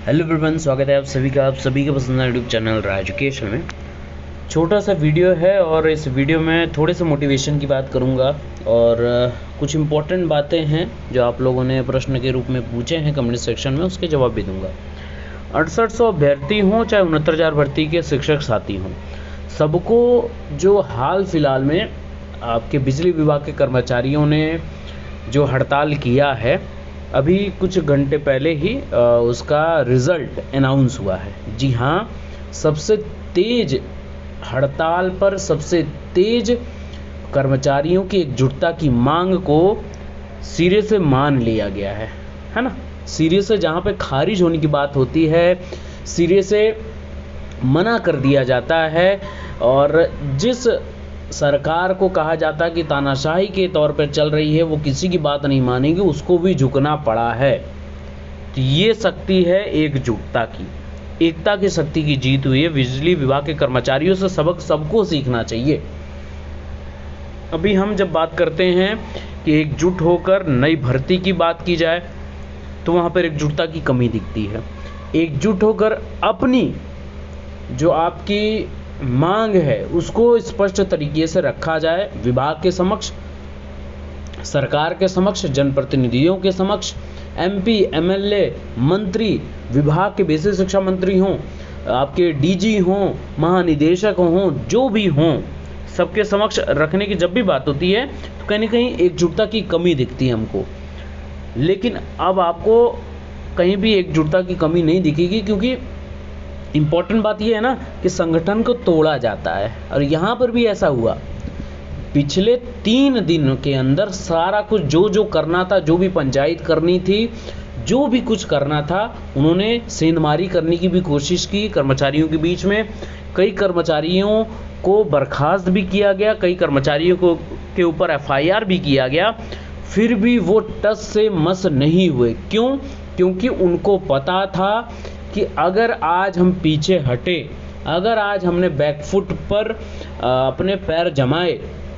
Hello everyone, स्वागत है आप सभी का, आप सभी के पसंदीदा यूट्यूब चैनल राज एजुकेशन में। छोटा सा वीडियो है और इस वीडियो में थोड़े से मोटिवेशन की बात करूंगा और कुछ इम्पोर्टेंट बातें हैं जो आप लोगों ने प्रश्न के रूप में पूछे हैं कमेंट सेक्शन में, उसके जवाब भी दूंगा। 6800 अभ्यर्थी हों चाहे 69,000 भर्ती के शिक्षक साथी हों, सबको जो हाल फिलहाल में आपके बिजली विभाग के कर्मचारियों ने जो हड़ताल किया है, अभी कुछ घंटे पहले ही उसका रिज़ल्ट अनाउंस हुआ है। जी हाँ, सबसे तेज हड़ताल पर सबसे तेज कर्मचारियों की एकजुटता की मांग को सिरे से मान लिया गया है ना। सिरे से जहाँ पे खारिज होने की बात होती है, सिरे से मना कर दिया जाता है और जिस सरकार को कहा जाता है कि तानाशाही के तौर पर चल रही है, वो किसी की बात नहीं मानेगी, उसको भी झुकना पड़ा है। तो ये शक्ति है एकजुटता की, एकता की शक्ति की जीत हुई है। बिजली विभाग के कर्मचारियों से सबक सबको सीखना चाहिए। अभी हम जब बात करते हैं कि एकजुट होकर नई भर्ती की बात की जाए, तो वहाँ पर एकजुटता की कमी दिखती है। एकजुट होकर अपनी जो आपकी मांग है उसको स्पष्ट तरीके से रखा जाए, विभाग के समक्ष, सरकार के समक्ष, जनप्रतिनिधियों के समक्ष, एमपी, एमएलए, मंत्री, विभाग के बेसिक शिक्षा मंत्री हों, आपके डीजी हों, महानिदेशक हों, जो भी हों, सबके समक्ष रखने की जब भी बात होती है तो कहीं ना कहीं एकजुटता की कमी दिखती है हमको। लेकिन अब आपको कहीं भी एकजुटता की कमी नहीं दिखेगी, क्योंकि इम्पॉर्टेंट बात यह है ना कि संगठन को तोड़ा जाता है। और यहाँ पर भी ऐसा हुआ, पिछले 3 दिन के अंदर सारा कुछ जो करना था, जो भी पंचायत करनी थी, जो भी कुछ करना था, उन्होंने सेंधमारी करने की भी कोशिश की कर्मचारियों के बीच में। कई कर्मचारियों को बर्खास्त भी किया गया, कई कर्मचारियों को के ऊपर एफआईआर भी किया गया, फिर भी वो टस से मस नहीं हुए। क्यों? क्योंकि उनको पता था कि अगर आज हम पीछे हटे, अगर आज हमने बैकफुट पर अपने पैर जमाए,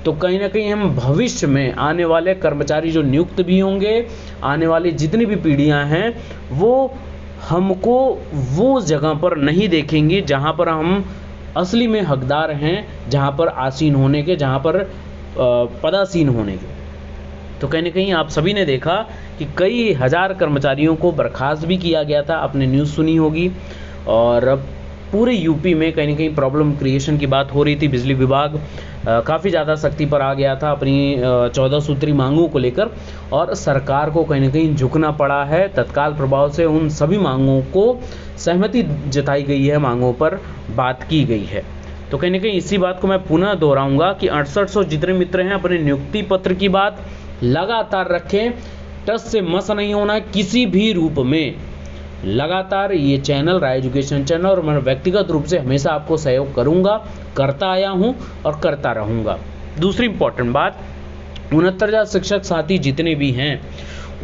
तो कहीं ना कहीं हम भविष्य में आने वाले कर्मचारी जो नियुक्त भी होंगे, आने वाली जितनी भी पीढ़ियां हैं, वो हमको वो जगह पर नहीं देखेंगे जहां पर हम असली में हकदार हैं, जहां पर आसीन होने के, जहां पर पदासीन होने के। तो कहीं ना कहीं आप सभी ने देखा कि कई हज़ार कर्मचारियों को बर्खास्त भी किया गया था, आपने न्यूज़ सुनी होगी। और अब पूरे यूपी में कहीं ना कहीं प्रॉब्लम क्रिएशन की बात हो रही थी। बिजली विभाग काफ़ी ज़्यादा सख्ती पर आ गया था अपनी 14 सूत्री मांगों को लेकर, और सरकार को कहीं ना कहीं झुकना पड़ा है। तत्काल प्रभाव से उन सभी मांगों को सहमति जताई गई है, मांगों पर बात की गई है। तो कहीं ना कहीं इसी बात को मैं पुनः दोहराऊंगा कि 6800 जितने मित्र हैं, अपने नियुक्ति पत्र की बात लगातार रखें, टस से मस नहीं होना है किसी भी रूप में। लगातार ये चैनल राज एजुकेशन चैनल, और मैं व्यक्तिगत रूप से हमेशा आपको सहयोग करूंगा, करता आया हूं और करता रहूंगा। दूसरी इंपॉर्टेंट बात, 69,000 शिक्षक साथी जितने भी हैं,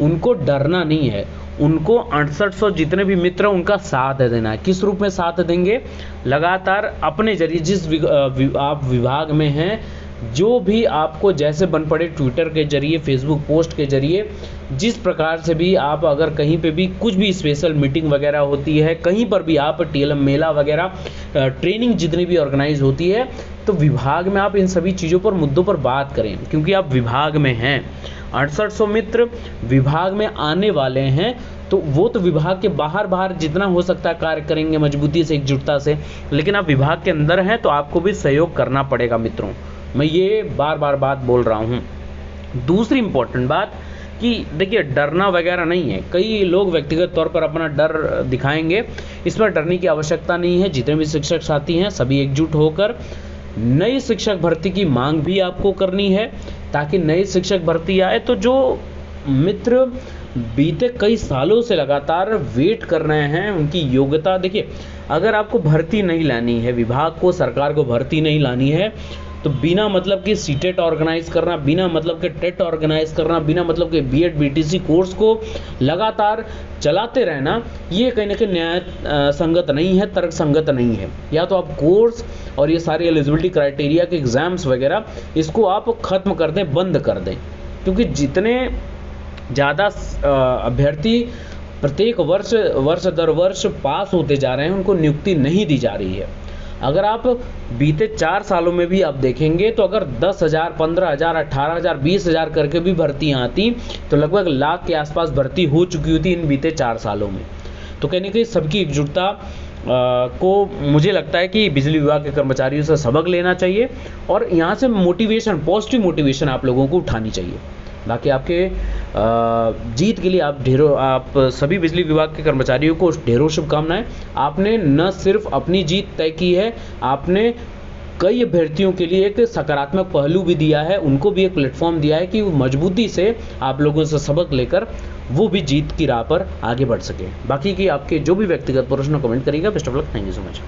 उनको डरना नहीं है। उनको 6800 जितने भी मित्र, उनका साथ देना है। किस रूप में साथ देंगे? लगातार अपने जरिए, जिस आप विभाग में हैं, जो भी आपको जैसे बन पड़े, ट्विटर के जरिए, फेसबुक पोस्ट के जरिए, जिस प्रकार से भी आप, अगर कहीं पे भी कुछ भी स्पेशल मीटिंग वगैरह होती है, कहीं पर भी आप टीएलएम मेला वगैरह, ट्रेनिंग जितनी भी ऑर्गेनाइज होती है, तो विभाग में आप इन सभी चीज़ों पर, मुद्दों पर बात करें, क्योंकि आप विभाग में हैं। 6800 मित्र विभाग में आने वाले हैं, तो वो तो विभाग के बाहर जितना हो सकता है कार्य करेंगे मजबूती से, एकजुटता से। लेकिन आप विभाग के अंदर हैं तो आपको भी सहयोग करना पड़ेगा मित्रों। मैं ये बार बात बोल रहा हूँ। दूसरी इंपॉर्टेंट बात कि देखिए, डरना वगैरह नहीं है। कई लोग व्यक्तिगत तौर पर अपना डर दिखाएंगे, इसमें डरने की आवश्यकता नहीं है। जितने भी शिक्षक साथी हैं, सभी एकजुट होकर नई शिक्षक भर्ती की मांग भी आपको करनी है, ताकि नई शिक्षक भर्ती आए तो जो मित्र बीते कई सालों से लगातार वेट कर रहे हैं, उनकी योग्यता देखिए। अगर आपको भर्ती नहीं लानी है, विभाग को, सरकार को भर्ती नहीं लानी है, तो बिना मतलब के सीटेट ऑर्गेनाइज करना, बिना मतलब के टेट ऑर्गेनाइज करना, बिना मतलब के बीएड बीटीसी कोर्स को लगातार चलाते रहना, ये कहीं ना कहीं न्याय संगत नहीं है, तर्क संगत नहीं है। या तो आप कोर्स और ये सारी एलिजिबिलिटी क्राइटेरिया के एग्जाम्स वगैरह, इसको आप खत्म कर दें, बंद कर दें, क्योंकि जितने ज़्यादा अभ्यर्थी प्रत्येक वर्ष दर वर्ष पास होते जा रहे हैं, उनको नियुक्ति नहीं दी जा रही है। अगर आप बीते 4 सालों में भी आप देखेंगे तो अगर 10,000, 15,000, 18,000, 20,000 करके भी भर्तियाँ आती तो लगभग लाख के आसपास भर्ती हो चुकी होती इन बीते 4 सालों में। तो कहने की सबकी एकजुटता को मुझे लगता है कि बिजली विभाग के कर्मचारियों से सबक लेना चाहिए और यहाँ से मोटिवेशन, पॉजिटिव मोटिवेशन आप लोगों को उठानी चाहिए। बाकी आपके जीत के लिए आप सभी बिजली विभाग के कर्मचारियों को ढेरों शुभकामनाएं। आपने न सिर्फ अपनी जीत तय की है, आपने कई अभ्यर्थियों के लिए एक सकारात्मक पहलू भी दिया है, उनको भी एक प्लेटफॉर्म दिया है कि वो मजबूती से आप लोगों से सबक लेकर वो भी जीत की राह पर आगे बढ़ सके। बाकी की आपके जो भी व्यक्तिगत प्रश्न कमेंट करिएगा। Best of luck, thank you so much.